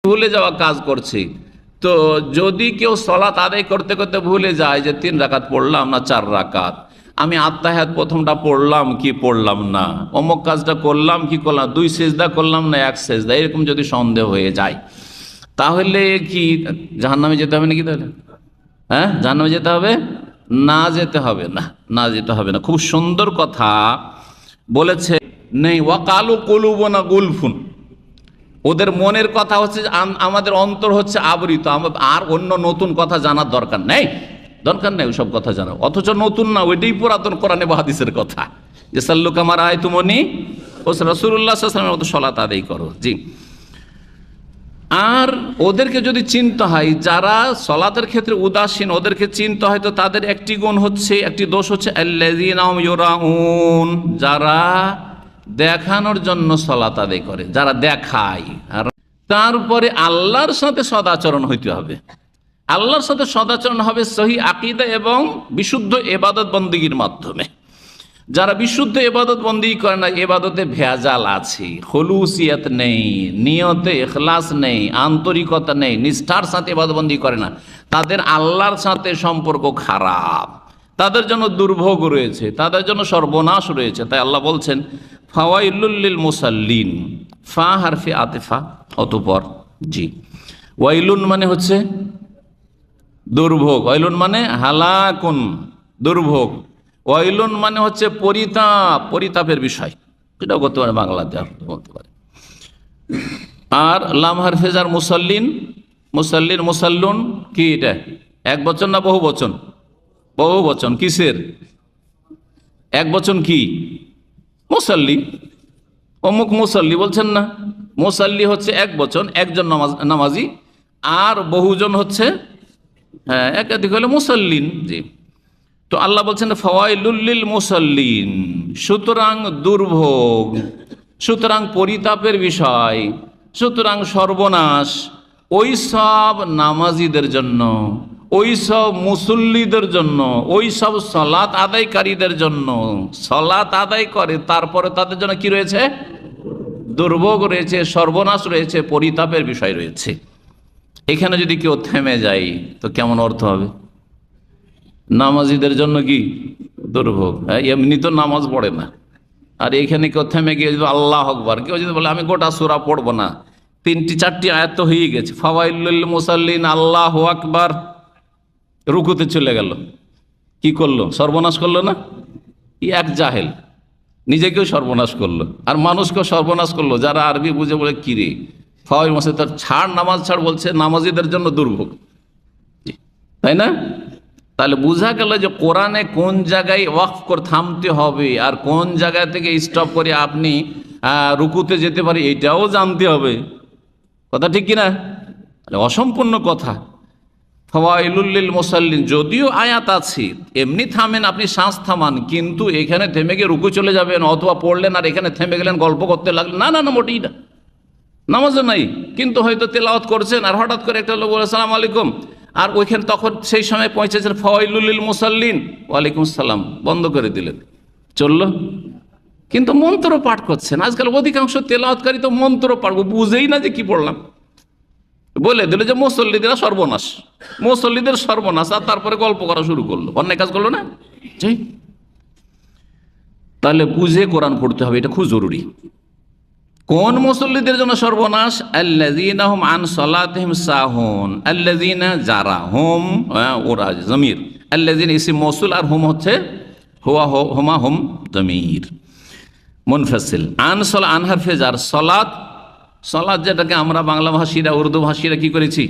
ভুলে যাওয়া কাজ করছি। তো যদি কেউ সালাত আদায় করতে করতে ভুলে যায় যে 3 রাকাত পড়লাম না 4 রাকাত, আমি আত্তাহিয়াত প্রথমটা পড়লাম কি পড়লাম না, অমুক কাজটা করলাম কি করলাম, 2 সেজদা করলাম না 1 সেজদা, এরকম যদি সন্দেহ হয়ে যায়, তাহলে কি জাহান্নামে যেতে হবে নাকি? তাহলে হ্যাঁ, জাহান্নামে যেতে হবে? না, যেতে হবে না, না যেতে হবে না। খুব সুন্দর কথা বলেছে নেই, ওয়াকালু কুলুবুনা গুলফুন, ওদের মনের কথা হচ্ছে আমাদের অন্তর হচ্ছে আবৃত, আর অন্য নতুন কথা জানার দরকার নেই, দরকার নেই ওসব কথা জানা। অথচ নতুন না, ওইটাই পুরাতন কোরআনে বা হাদিসের কথা, যে সাল্লু কামা রাআইতুমুনি ও রাসূলুল্লাহ সাল্লাল্লাহু আলাইহি ওয়াসাল্লামের মতো সালাত আদায় করো। জি। আর ওদেরকে যদি চিনতে হয়, যারা সলাতের ক্ষেত্রে উদাসীন, ওদেরকে চিনতে হয়, তো তাদের একটি গুণ হচ্ছে, একটি দোষ হচ্ছে আল্লাযীনা হুম ইউরাউন, যারা দেখানোর জন্য সলাত আদায় করে, যারা দেখায়। আর তারপরে আল্লাহর সাথে সদাচরণ হইতে হবে, আল্লাহর সাথে সদাচরণ হবে সহি আকীদা এবং বিশুদ্ধ ইবাদত বন্দেগীর মাধ্যমে। যারা বিশুদ্ধ ইবাদত বন্দেগী করে না, ইবাদতে ভেজাল আছে, খুলুসিয়ত নেই, নিয়তে ইখলাস নেই, আন্তরিকতা নেই, নিষ্ঠার সাথে ইবাদত বন্দেগী করে না, তাদের আল্লাহর সাথে সম্পর্ক খারাপ, তাদের জন্য দুর্ভোগ রয়েছে, তাদের জন্য সর্বনাশ রয়েছে। তাই আল্লাহ বলছেন ফাওয়াইলুল লিল মুসাল্লিন, ফা হারফে আতিফা, অতঃপর জি, ওয়াইলুন মানে হচ্ছে দুর্ভোগ, ওয়াইলুন মানে হালাকুন, দুর্ভোগ, ওয়াইলুন মানে হচ্ছে পরিতাপ, পরিতাপের বিষয়, এটাও করতে পারে বাংলাতে বলতে পারে। আর লাম হারফে জার মুসাল্লিন, মুসাল্লিন মুসাল্লুন কি এটা এক বচন না বহু বচন? বহু বচন। কিসের এক বচন? কি মুসাল্লি, অমুক মুসাল্লি বলছেন না, মুসাল্লি হচ্ছে এক বচন, একজন নামাজি, আর বহুজন হচ্ছে হ্যাঁ একাধিক হলে মুসাল্লিন। জি। তো আল্লাহ বলছেন ফাওয়াইলুল লিল মুসাল্লিন, সুতরাং দুর্ভোগ, সুতরাং পরিতাপের বিষয়, সুতরাং সর্বনাশ ওই সব নামাজিদের জন্য, ওই সব মুসল্লিদের জন্য, ওই সব সালাত আদায়কারীদের জন্য, সালাত আদায় করে তারপরে তাদের জন্য কি রয়েছে? দুর্ভোগ রয়েছে, সর্বনাশ রয়েছে, পরিতাপের বিষয় রয়েছে। এখানে যদি কেউ থেমে যায় তো কেমন অর্থ হবে? নামাজিদের জন্য কি দুর্ভোগ, এমনি তো নামাজ পড়ে না, আর এখানে কেউ থেমে গিয়ে যদি আল্লাহ আকবার, কেউ যদি বলে আমি গোটা সূরা পড়বো না, 3-4টি আয়াত তো হয়ে গেছে, ফাওয়াইলুল মুসাল্লিন আল্লাহু আকবার, রুকুতে চলে গেল, কি করলো? সর্বনাশ করলো না? এক জাহেল নিজেকেও সর্বনাশ করলো আর মানুষকেও সর্বনাশ করলো। যারা আরবি বুঝে বলে কি রে ফাওয়াইল মাসে তার ছাড়, নামাজ ছাড়, বলছে নামাজিদের জন্য দুর্ভোগ, তাই না? তাহলে বোঝা গেল যে কোরআনে কোন জায়গায় ওয়াকফ করে থামতে হবে আর কোন জায়গা থেকে স্টপ করে আপনি রুকুতে যেতে পারি, এটাও জানতে হবে। কথা ঠিক কিনা? অসম্পূর্ণ কথা। ফাওয়াইলুল লিল মুসাল্লিন, যদিও আয়াত আছে, এমনি থামেন, আপনি শ্বাস থামান, কিন্তু এখানে থেমে গিয়ে রুকু চলে যাবেন অথবা পড়লেন আর এখানে থেমে গেলেন, গল্প করতে লাগলেন, না না না, মোটেই না। নামাজও নাই, কিন্তু হয়তো তেলাওয়াত করছেন আর হঠাৎ করে একটা লোক বলে আসসালামু আলাইকুম, আর ওইখানে তখন সেই সময় পৌঁছেছেন ফাওয়াইলুল লিল মুসাল্লিন, ওয়ালাইকুম আসসালাম, বন্ধ করে দিলেন, চললো। কিন্তু মন্ত্র পাঠ করছেন। আজকাল অধিকাংশ তেলাওয়াতকারী তো মন্ত্র পাঠ বুঝেই না যে কি পড়লাম, বলে দিল যে মুসল্লিদের সর্বনাশ, মুসল্লিদের সর্বনাশ, আর তারপরে গল্প করা শুরু করলো, অন্যায় কাজ করলো না। তাহলে বুঝে কোরআন পড়তে হবে, এটা খুব জরুরি। কোন মুসল্লিদের জন্য সর্বনাশ? আল্লাযীনা হুম আন সালাতিহিম সাহুন, আল্লাযীনা যারা, হুম ওরা জমির, আল্লাযীনা ইসম মৌসুল, আর হুম হচ্ছে হুয়া হুমা হুম জমির মুনফাসিল। আন সালাত, আন হারফে জার, সালাত, সালাত যেটাকে আমরা বাংলা ভাষীরা, উর্দু ভাষীরা কি করেছি,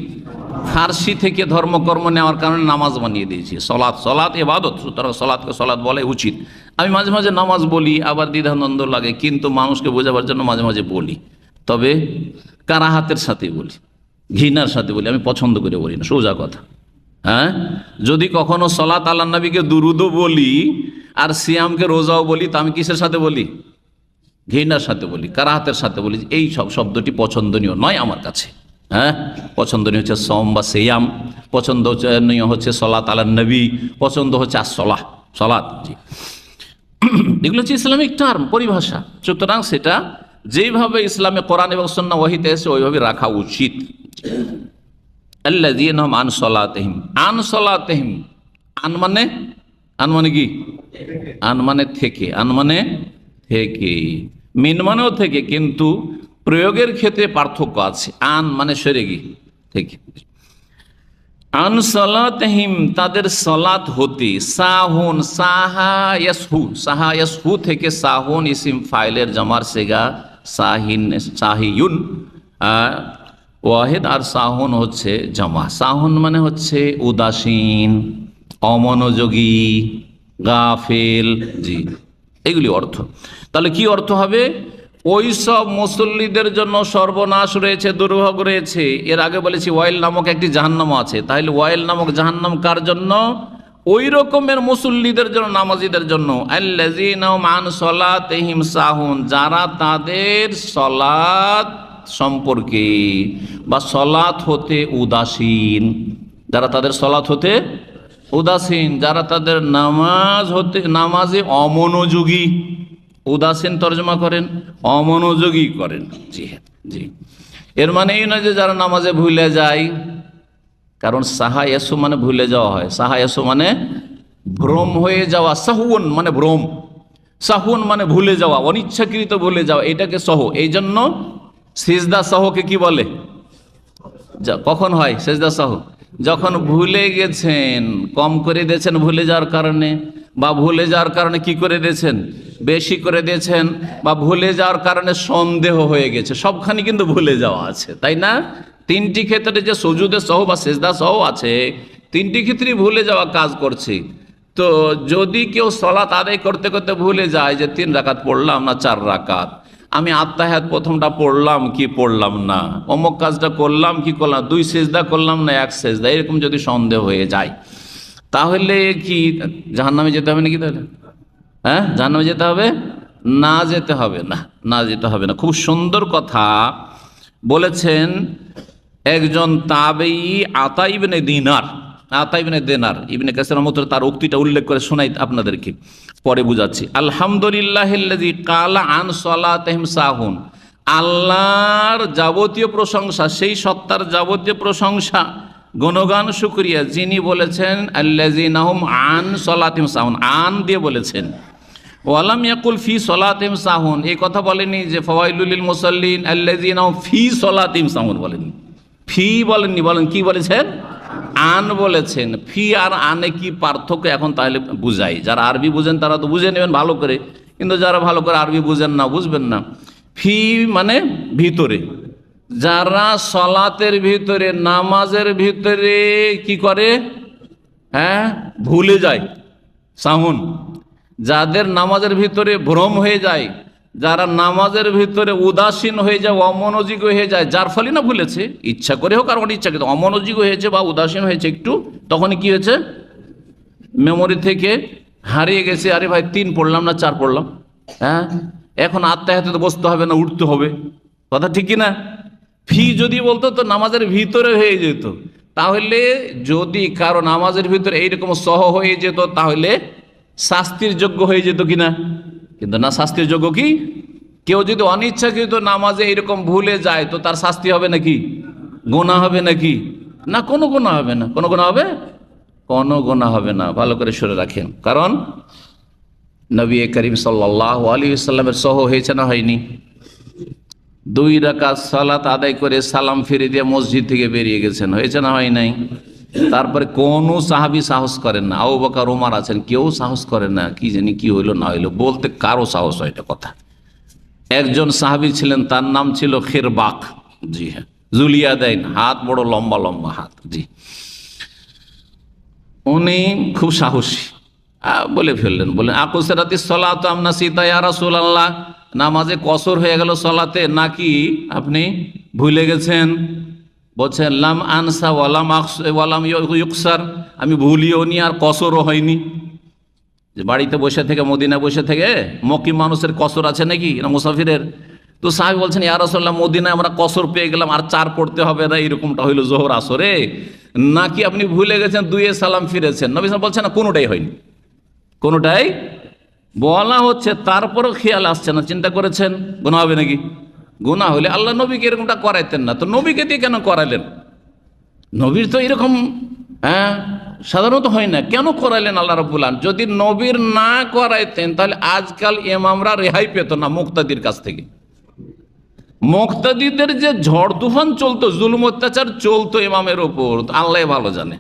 ফার্সি থেকে ধর্মকর্ম নেওয়ার কারণে নামাজ বানিয়ে দিয়েছি। সলাৎ, সলাৎ ইবাদত, সুতরাং সলাৎকে সলাৎ বলাই উচিত। আমি মাঝে মাঝে নামাজ বলি, আবার দ্বিধাদ্বন্দ্ব লাগে, কিন্তু মানুষকে বোঝাবার জন্য মাঝে মাঝে বলি, তবে কারাহাতের সাথে বলি, ঘৃণার সাথে বলি, আমি পছন্দ করে বলি না, সোজা কথা। হ্যাঁ, যদি কখনো সলাৎ আলা নবীকে দুরুদও বলি আর সিয়ামকে রোজাও বলি, তা আমি কিসের সাথে বলি? ঘৃণার সাথে বলি, কারাহাতের সাথে বলি। এই সব শব্দটি পছন্দনীয় নয় আমার কাছে। হ্যাঁ, পছন্দনীয় হচ্ছে সম বা সিয়াম, পছন্দনীয় হচ্ছে সলাত আলা নবী, পছন্দ হচ্ছে আসলাহ, সলাত। জি, এগুলো হচ্ছে ইসলামিক টার্ম, পরিভাষা। সুতরাং সেটা যেইভাবে ইসলামে কোরআন এবং সুন্নাহ ওয়াহিতে এসে ওইভাবে রাখা উচিত। আল্লাযীনা হুম আন সলাতিহিম, আন সলাতিহিম, আন মানে কি? আন মানে থেকে, আন মানে থেকে, মিন মানেও থেকে, কিন্তু প্রয়োগের ক্ষেত্রে পার্থক্য আছে। আন মানে সরে গিয়ে, থেকে। আন সলাতিহিম, তাদের সলাত হতে, সাহুন, সাহা ইয়াসহু, সাহা ইয়াসহু থেকে সাহুন ইসিম ফাইলের জামার সেগা, সাহিন সাহিয়ুন ওয়াহিদ, আর সাহুন হচ্ছে জামা। সাহুন মানে হচ্ছে উদাসীন, অমনোযোগী, গাফিল, জি, এগুলি অর্থ। তাহলে কি অর্থ হবে? ওই সব মুসল্লিদের জন্য সর্বনাশ রয়েছে, দুর্ভোগ রয়েছে। এর আগে বলেছি ওয়াইল নামক একটি জাহান্নাম আছে, তাহলে ওয়াইল নামক জাহান্নাম কার জন্য? ওই রকমের মুসল্লিদের জন্য, নামাজীদের জন্য। আল্লাযীনা হুম আন সলাতিহিম সাহুন, যারা তাদের সলাত সম্পর্কে বা সলাত হতে উদাসীন, যারা তাদের সলাত হতে উদাসীন, যারা তাদের নামাজে অমনোযোগী। উদাসীন তর্জমা করেন, অমনোযোগী করেন। জি হ্যাঁ, জি। এর মানে এই নয় যে যারা নামাজে ভুলে যায়, কারণ সাহা ইয়াসু মানে ভুলে যাওয়া হয়, সাহা ইয়াসু মানে ভ্রম হয়ে যাওয়া, সাহুন মানে ভ্রম, সাহুন মানে ভুলে যাওয়া, অনিচ্ছাকৃত ভুলে যাওয়া, এটাকে সহ। এই জন্য সিজদা সহকে কি বলে? কখন হয় সেজদা সহ? যখন ভুলে গেছেন, কম করে দিয়েছেন ভুলে যাওয়ার কারণে, বা ভুলে যাওয়ার কারণে কি করে দিয়েছেন, বেশি করে দিয়েছেন, বা ভুলে যাওয়ার কারণে সন্দেহ হয়ে গেছে, সবখানে কিন্তু ভুলে যাওয়া আছে, তাই না? তিনটি ক্ষেত্রে যে সুজুদে সহ বা সেজদা সহ আছে, তিনটি ক্ষেত্রেই ভুলে যাওয়া কাজ করছে। তো যদি কেউ সলাত আদায় করতে করতে ভুলে যায় যে 3 রাকাত পড়লাম না 4 রাকাত, আমি আত্তাহিয়াত প্রথমটা পড়লাম কি পড়লাম না, অমুক কাজটা করলাম কি করলাম, 2 সেজদা করলাম না 1 সেজদা, এরকম যদি সন্দেহ হয়ে যায়, তাহলে কি জাহান্নামে যেতে হবে নাকি? তাহলে হ্যাঁ, জাহান্নামে যেতে হবে? না, যেতে হবে না, না যেতে হবে না। খুব সুন্দর কথা বলেছেন একজন তাবেঈ, আতা ইবনে দিনার, আতা ইবনে দিনার। ইবনে কাসির রহমাতুল্লাহ তার উক্তিটা উল্লেখ করে শোনাই আপনাদেরকে, পরে বুঝাচ্ছি। আলহামদুলিল্লাহিল্লাযী ক্বালা আন সলাতিহিম সাহুন, আল্লাহর যাবতীয় প্রশংসা, সেই সত্তার যাবতীয় প্রশংসা, গুণগান, শুকরিয়া, যিনি বলেছেন আল্লাযীনা হুম আন সলাতিহিম সাহুন, আন দিয়ে বলেছেন। ওয়ালাম ইয়াকুল ফি সলাতিহিম সাহুন, এই কথা বলেনি যে ফাওয়াইলুল লিল মুসাল্লিন আল্লাযীনা হুম ফি সলাতিহিম সাহুন, বলেনি, ফি বলেননি, বলেন কি বলেছেন? আন বলেছেন। ফি আর আনে কি পার্থক্য এখন তাহলে বুঝাই। যারা আরবি বুঝেন তারা তো বুঝে নেবেন ভালো করে, কিন্তু যারা ভালো করে আরবি বুঝেন না, বুঝবেন না। ফি মানে ভিতরে, যারা সলাতের ভিতরে, নামাজের ভিতরে কি করে? হ্যাঁ, ভুলে যায়, সাহুন। যাদের নামাজের ভিতরে ভ্রম হয়ে যায়, যারা নামাজের ভিতরে উদাসীন হয়ে যায়, অমনোযোগী হয়ে যায়, যার ফলে না ভুলেছে, ইচ্ছা করে হোক আর অনিচ্ছাকৃত, অমনোযোগী হয়েছে বা উদাসীন হয়েছে একটু, তখনই কি হয়েছে? মেমোরি থেকে হারিয়ে গেছে, আরে ভাই 3 পড়লাম না 4 পড়লাম, হ্যাঁ, এখন আত্মাহিয়াতে তো বসতে হবে না, উঠতে হবে, কথা ঠিক কিনা? ফি যদি বলতো তো নামাজের ভিতরে হয়ে যেত, তাহলে যদি কারো নামাজের ভিতরে এইরকম সহ হয়ে যেত তাহলে শাস্তির যোগ্য হয়ে যেত কিনা? কিন্তু না, শাস্তির যোগ্য কি? কেউ যদি অনিচ্ছাকৃত নামাজে এরকম ভুলে যায় তো তার শাস্তি হবে নাকি? গুনাহ হবে নাকি? না, কোনো গুনাহ হবে না। কোনো গুনাহ হবে? কোনো গুনাহ হবে না। ভালো করে শুনে রাখেন, কারণ নবী করিম সাল্লাল্লাহু আলাইহি ওয়াসাল্লামের সহ হয়েছে না হয়নি? 2 রাকাত সালাত আদায় করে সালাম ফিরে দিয়ে মসজিদ থেকে বেরিয়ে গেছেন, হয়েছে না হয় নাই? তারপরে কোনো সাহাবী সাহস করেন না, আবু বকর ওমর আছেন, কেউ সাহস করেন না, কি জানি কি হইলো না হইলো, বলতে কারো সাহস হয় না কথা। একজন সাহাবী ছিলেন, তার নাম ছিল খিরবাক, জি হ্যাঁ, জুলিয়াদাইন, হাত বড় লম্বা লম্বা হাত, জি। উনি খুব সাহসী, বলে ফেললেন, বলেন আকুসরাতি সলাত আম নাসিতা ইয়া রাসূলুল্লাহ, নামাজে কসর হয়ে গেল সলাতে, নাকি আপনি ভুলে গেছেন? বলছেন লাম আনসা ওয়ালাম ইউকসার, আমি ভুলিও নি আর কসরও হয়নি। যে বাড়িতে বসে থেকে, মদিনা বসে থেকে, মক্কি মানুষের কসর আছে নাকি না মুসাফিরের? তো সাহাবী বলছেন ইয়া রাসূলুল্লাহ, মদিনায় আমরা কসর পেয়ে গেলাম, আর 4 পড়তে হবে না, এরকমটা হইলো জোহর আসরে, নাকি আপনি ভুলে গেছেন 2 সালাম ফিরেছেন? নবী সাল্লাল্লাহু বলছেন না, কোনোটাই হয়নি, কোনোটাই বলা হচ্ছে, তারপরও খেয়াল আসছে না, চিন্তা করেছেন গুনাহ হবে নাকি? গুনাহ হলে আল্লাহ নবীকে এরকমটা করাইতেন না, তো নবীকে দিয়ে কেন করাইলেন? নবীর তো এরকম সাধারণত হয় না, কেন করাইলেন আল্লাহ রাব্বুল আলামিন? যদি নবীর না করাইতেন তাহলে আজকাল ইমামরা রেহাই পেত না মুক্তাদির কাছ থেকে। মুক্তাদিদের যে ঝড় তুফান চলতো, জুলুম অত্যাচার চলতো ইমামের ওপর, আল্লাহ ভালো জানে।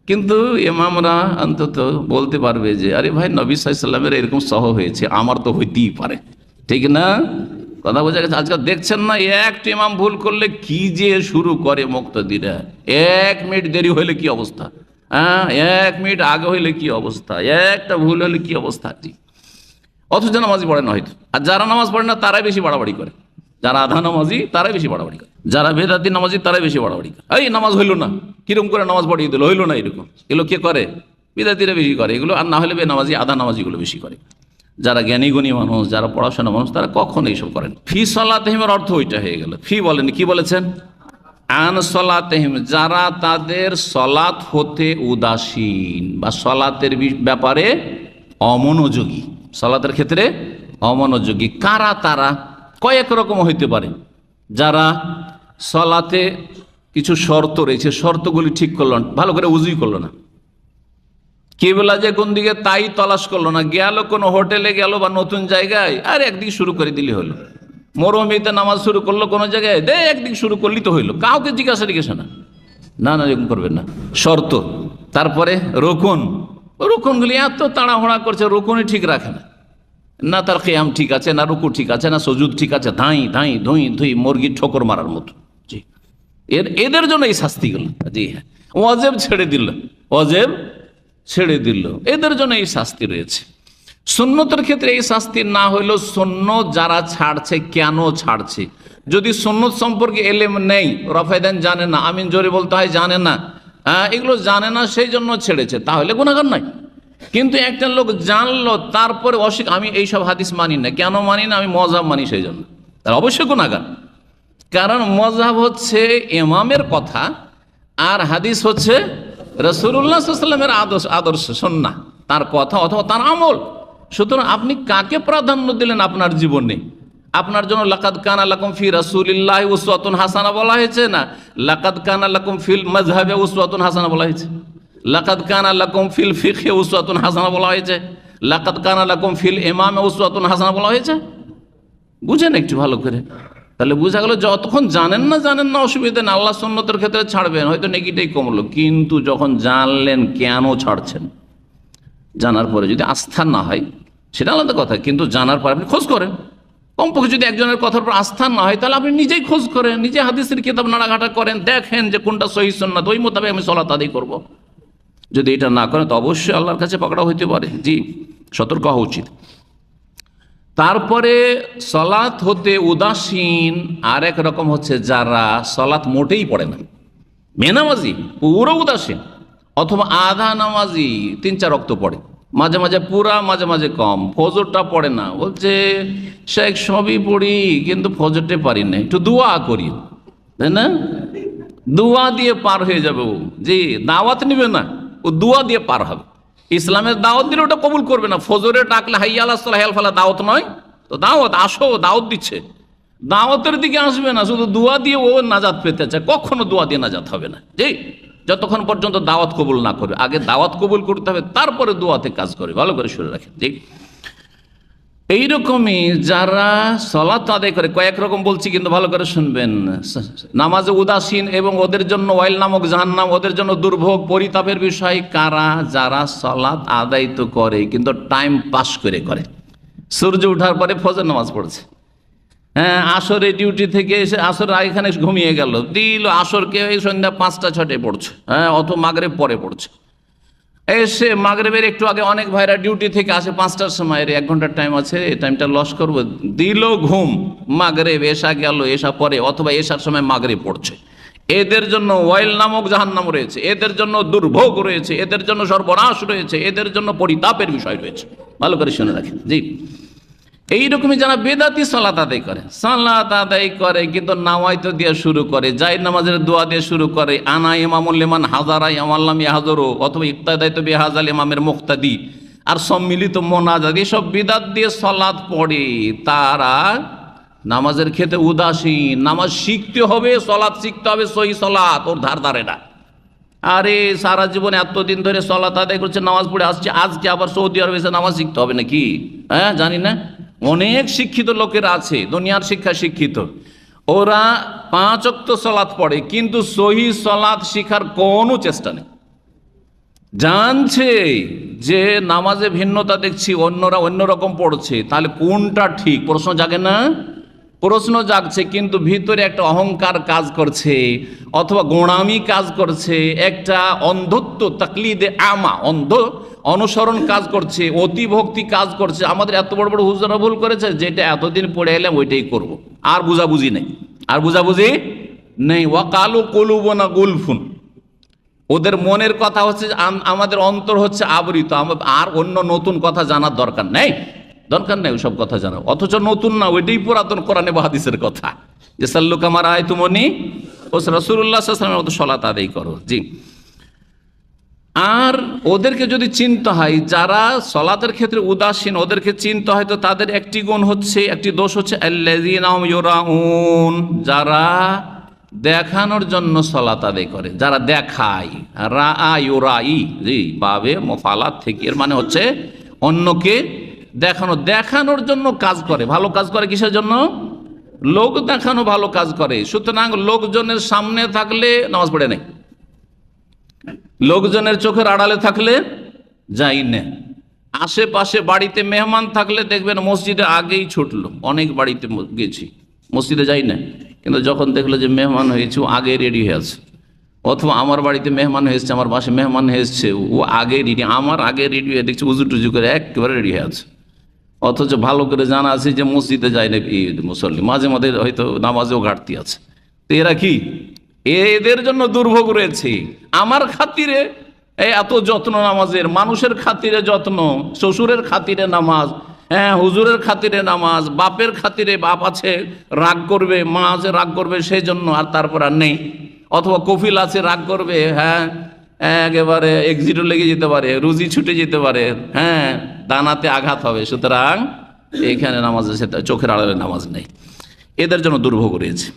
কিন্তু ইমামরা অন্তত বলতে পারবে যে আরে ভাই নবী সাল্লাল্লাহু আলাইহি ওয়াসাল্লামের এরকম সহ হয়েছে, আমার তো হইতেই পারে, ঠিক না? কথা বোঝা গেছে? আজকাল দেখছেন না, একটা ইমাম ভুল করলে কি যে শুরু করে মুক্তাদিরা। 1 মিনিট দেরি হইলে কি অবস্থা, 1 মিনিট আগে হইলে কি অবস্থা, একটা ভুল হলে কি অবস্থা। অথচ নামাজি পড়ে না হয়তো, আর যারা নামাজ পড়ে না তারাই বেশি বাড়াবাড়ি করে। যারা আধা নামাজি তারাই বেশি বাড়াবাড়ি করে, যারা বেদাতি নামাজি তারাই বেশি বাড়াবাড়ি করে। এই নামাজ হইল না, কিরকম করে নামাজ পড়িয়ে দিল, হইল না, এরকম। এগুলো কে করে? বেদাতিরা বেশি করে এগুলো, আর না হলে বেনামাজি আধা নামাজিগুলো বেশি করে। যারা জ্ঞানী গুণী মানুষ, যারা পড়াশোনা মানুষ, তারা কখনো এইসব করেন। ফি সলাতিহিমের অর্থ ওইটা হয়ে গেল। ফি বলেন, কি বলেছেন? আন সলাতিহিম, যারা তাদের সলাত হতে উদাসীন বা সলাতের ব্যাপারে অমনোযোগী, সলাতের ক্ষেত্রে অমনোযোগী। কারা তারা? কয়েক রকম হইতে পারে। যারা সলাতে কিছু শর্ত রয়েছে, শর্তগুলি ঠিক করল না, ভালো করে উজুই করলো না, কিবলা যে কোন দিকে তাই তলাশ করলো না, গেল কোনো হোটেলে গেল বা নতুন জায়গায়, আর একদিকে শুরু করে দিলে হলো। মরুভূমিতে নামাজ শুরু করলো কোনো জায়গায়, একদিক শুরু করলি তো হইলো, কাউকে জিজ্ঞাসা জিজ্ঞাসা না, না না এরকম করবেন না। শর্ত, তারপরে রোকন, রোকনগুলি এত তাড়াহুড়া করছে, রোকনই ঠিক রাখে না, না তার কিয়াম ঠিক আছে, না রুকু ঠিক আছে, না সজুদ ঠিক আছে, ধাই ধাই ধুই ধুই মুরগির ঠোকর মারার মতো। জি, এদের জন্য এই শাস্তিগুলো। জি হ্যাঁ, ওয়াজিব ছেড়ে দিল, ওয়াজিব ছেড়ে দিল, এদের জন্য এই শাস্তি রয়েছে। সুন্নতের ক্ষেত্রে এই শাস্তি না হইলেও সুন্নত যারা ছাড়ছে, কেন ছাড়ছে? যদি সুন্নত সম্পর্কে এলেম নেই, রফায়দান জানে না, আমিন জোরে বলতে হয় জানে না, এগুলো জানে না, সেই জন্য ছেড়েছে, তাহলে গুনাহগার নাই। কিন্তু একটা লোক জানলো তারপরে আমি এইসব হাদিস মানি না, কেন মানি না? আমি মযহাব মানি, সেই জন্য, তার অবশ্যই গুনাহগার। কারণ মযহাব হচ্ছে ইমামের কথা, আর হাদিস হচ্ছে রাসূলুল্লাহ সাল্লাল্লাহু আলাইহি ওয়াসাল্লামের আদর্শ, সুন্নাহ, তার কথা অথবা তার আমল। সুতরাং আপনি কাকে প্রাধান্য দিলেন আপনার জীবনে? আপনার জন্য লাকাদ কানা লাকুম ফি রাসূলিল্লাহি উসওয়াতুন হাসানা বলা হয়েছে না? লাকাদ কানা লাকুম ফিল মাযহাবি উসওয়াতুন হাসানা বলা হয়েছে? লাকাদ কানা লাকুম ফিল ফিকহি উসওয়াতুন হাসানা বলা হয়েছে? লাকাদ কানা লাকুম ফিল ইমামে উসওয়াতুন হাসানা বলা হয়েছে? বুঝেন একটু ভালো করে, তাহলে বোঝা গেল যতক্ষণ জানেন না অসুবিধা নেই, আল্লাহ সুন্নতের ক্ষেত্রে ছাড়বেন, হয়তো নেকিটাই কমলো। কিন্তু যখন জানলেন কেন ছাড়ছেন, জানার পরে যদি আস্থা না হয় সেটা আলাদা কথা, কিন্তু জানার পরে আপনি খোঁজ করেন। কমপক্ষে যদি একজনের কথার উপর আস্থা না হয় তাহলে আপনি নিজেই খোঁজ করেন, নিজে হাদিসের কিতাব নাড়াঘাটা করেন, দেখেন যে কোনটা সহিহ সুন্নাত, ওই মোতাবেক আমি সালাত আদায় করব। যদি এটা না করেন তো অবশ্যই আল্লাহর কাছে পকড়া হইতে পারে। জি, সতর্ক হওয়া উচিত। তারপরে সলাত হতে উদাসীন আরেক রকম হচ্ছে যারা সলাত মোটেই পড়ে না, বেনামাজি, পুরো উদাসীন, অথবা আধা নামাজি, 3-4 ওয়াক্ত পড়ে, মাঝে মাঝে পুরা, মাঝে মাঝে কম, ফজরটা পড়ে না, বলছে শেখ সবই পড়ি কিন্তু ফজরটা পারি না, একটু দোয়া করি, তাই না? দোয়া দিয়ে পার হয়ে যাবে ও। জি, দাওয়াত নিবে না, ও দোয়া দিয়ে পার হবে। ইসলামের দাওয়াত দিলে ওটা কবুল করবে না। ফজরে ডাকলে হাইয়া আলাস সালাহ হাল ফালাহ দাওয়াত নয় তো, দাওয়াত আসো, দাওয়াত দিচ্ছে, দাওয়াতের দিকে আসবে না, শুধু দোয়া দিয়ে ও নাজাত পেতে চায়, কখনো দোয়া দিয়ে নাজাত হবে না। জি, যতক্ষণ পর্যন্ত দাওয়াত কবুল না করবে, আগে দাওয়াত কবুল করতে হবে, তারপরে দোয়াতে কাজ করে, ভালো করে শুনে রাখেন। জি, এইরকমই যারা সালাত আদায় করে, কয়েক রকম বলছি কিন্তু ভালো করে শুনবেন। নামাজে উদাসীন এবং ওদের জন্য ওয়াইল নামক জাহান্নাম, ওদের জন্য দুর্ভোগ, পরিতাপের বিষয়। কারা? যারা সালাত আদায় তো করে কিন্তু টাইম পাস করে। সূর্য ওঠার পরে ফজর নামাজ পড়ছে, হ্যাঁ, আসরে ডিউটি থেকে এসে আসর এখানে ঘুমিয়ে গেল, দিল আসরকে এই সন্ধ্যা 5টা-6টায় পড়ছে, হ্যাঁ, অথবা মাগরিব পরে পড়ছে। এসে মাগরিবের একটু আগে অনেক ভাইরা ডিউটি থেকে আসে 5টার সময়, 1 ঘন্টার টাইম আছে, এই টাইমটা লস করবো, দিল ঘুম, মাগরিব এশা গেল, এশা পরে অথবা এশার সময় মাগরিব পড়ছে। এদের জন্য ওয়াইল নামক জাহান্নাম রয়েছে, এদের জন্য দুর্ভোগ রয়েছে, এদের জন্য সর্বনাশ রয়েছে, এদের জন্য পরিতাপের বিষয় রয়েছে, ভালো করে শুনে রাখেন। জি, এইরকমই যারা বেদাতি সালাত আদায় করে কিন্তু নাওয়াইতো দিয়ে শুরু করে, জাহির নামাজের দোয়া দিয়ে শুরু করে, আনা ইমামুল লিমান হাজারা ইয়ামাল্লাম ইয়াহজুরু, অথবা ইক্তাদাইতু বিহাজাল ইমামের মুক্তাদি, আর সম্মিলিত মোনাজাত, এসব বিদাত দিয়ে সালাত পড়ে, তারা নামাজের ক্ষেত্রে উদাসীন। নামাজ শিখতে হবে, সলাৎ শিখতে হবে, সহি সলাৎ, ওর ধার ধারে না। আরে সারা জীবন এতদিন ধরে সলাৎ আদায় করছে, নামাজ পড়ে আসছে, আজকে আবার সৌদি আরবে এসে নামাজ শিখতে হবে নাকি? হ্যাঁ, জানি না। অনেক শিক্ষিত লোকেরা আছে, দুনিয়ার শিক্ষা শিক্ষিত, ওরা 5 ওয়াক্ত সলাৎ পড়ে, কিন্তু সহি সলাৎ শিখার কোনো চেষ্টা নেই। জানছে যে নামাজে ভিন্নতা দেখছি, অন্যরা অন্যরকম পড়ছে, তাহলে কোনটা ঠিক প্রশ্ন জাগে না? প্রশ্ন জাগছে, কিন্তু ভিতরে একটা অহংকার কাজ করছে, অথবা গোঁড়ামি কাজ করছে, একটা অন্ধত্ব, তাকলিদে আমা, অন্ধ অনুসরণ কাজ করছে, অতিভক্তি কাজ করছে। আমাদের এত বড় বড় হুজুরা ভুল করেছে, যেটা এতদিন পড়ে এলাম ওইটাই করব, আর বুঝাবুঝি নেই, আর বুঝাবুঝি নেই। ওয়াকালু কুলুবুনা গুলফুন, ওদের মনের কথা হচ্ছে আমাদের অন্তর হচ্ছে আবৃত, আর অন্য নতুন কথা জানার দরকার নেই, দরকার নেই ওসব কথা জানা। অথচ নতুন না, ওইটাই পুরাতন কোরআনে বা হাদিসের কথা, যে সাল্লু কামা রাআইতুমুনি ও রাসূলুল্লাহ সাল্লাল্লাহু আলাইহি ওয়াসাল্লামের মতো সালাত আদায় করো। জি, আর ওদেরকে যদি চিনতে হয়, যারা সলাতের ক্ষেত্রে উদাসীন, ওদেরকে চিনতে হয়, তো তাদের একটি গুণ হচ্ছে, একটি দোষ হচ্ছে আল্লাযীনা হুম ইউরাউন, যারা দেখানোর জন্য সলাত আদায় করে, যারা দেখায়। রাআ ইউরাই, জি, বাবে মুফালাত থেকে, এর মানে হচ্ছে অন্যকে দেখানো, দেখানোর জন্য কাজ করে। ভালো কাজ করে কিসের জন্য? লোক দেখানো ভালো কাজ করে। সুতরাং লোকজনের সামনে থাকলে নামাজ পড়ে নেই, লোকজনের চোখের আড়ালে থাকলে যাই না। আশেপাশে বাড়িতে মেহমান থাকলে দেখবেন মসজিদে আগেই ছুটলো। অনেক বাড়িতে গেছি, মসজিদে যাই না, কিন্তু যখন দেখলো যে মেহমান হয়েছে, ও আগে রেডি হয়ে আছে। অথবা আমার বাড়িতে মেহমান হয়েছে, আমার পাশে মেহমান হয়েছে, ও আগে রেডি, আমার আগে রেডি হয়ে দেখছি উজু টুজু করে একেবারে রেডি হয়ে আছে। অথচ ভালো করে জানা আছে যে মসজিদে যায় না মুসল্লি, মাঝে মাঝে হয়তো নামাজেও ঘাটতি আছে। তো এরা কি, এদের জন্য দুর্ভোগ রয়েছে। আমার খাতিরে এত যত্ন নামাজের, মানুষের খাতিরে যত্ন, শ্বশুরের খাতিরে নামাজ, হ্যাঁ, হুজুরের খাতিরে নামাজ, বাপের খাতিরে, বাপ আছে রাগ করবে, মা আছে রাগ করবে, সেই জন্য, আর তারপর আর নেই। অথবা কফিল আছে রাগ করবে, হ্যাঁ, একেবারে এক্সিটও লেগে যেতে পারে, রুজি ছুটে যেতে পারে, হ্যাঁ, দানাতে আঘাত হবে। সুতরাং এখানে নামাজ আছে, চোখের আড়ালে নামাজ নেই, এদের জন্য দুর্ভোগ রয়েছে।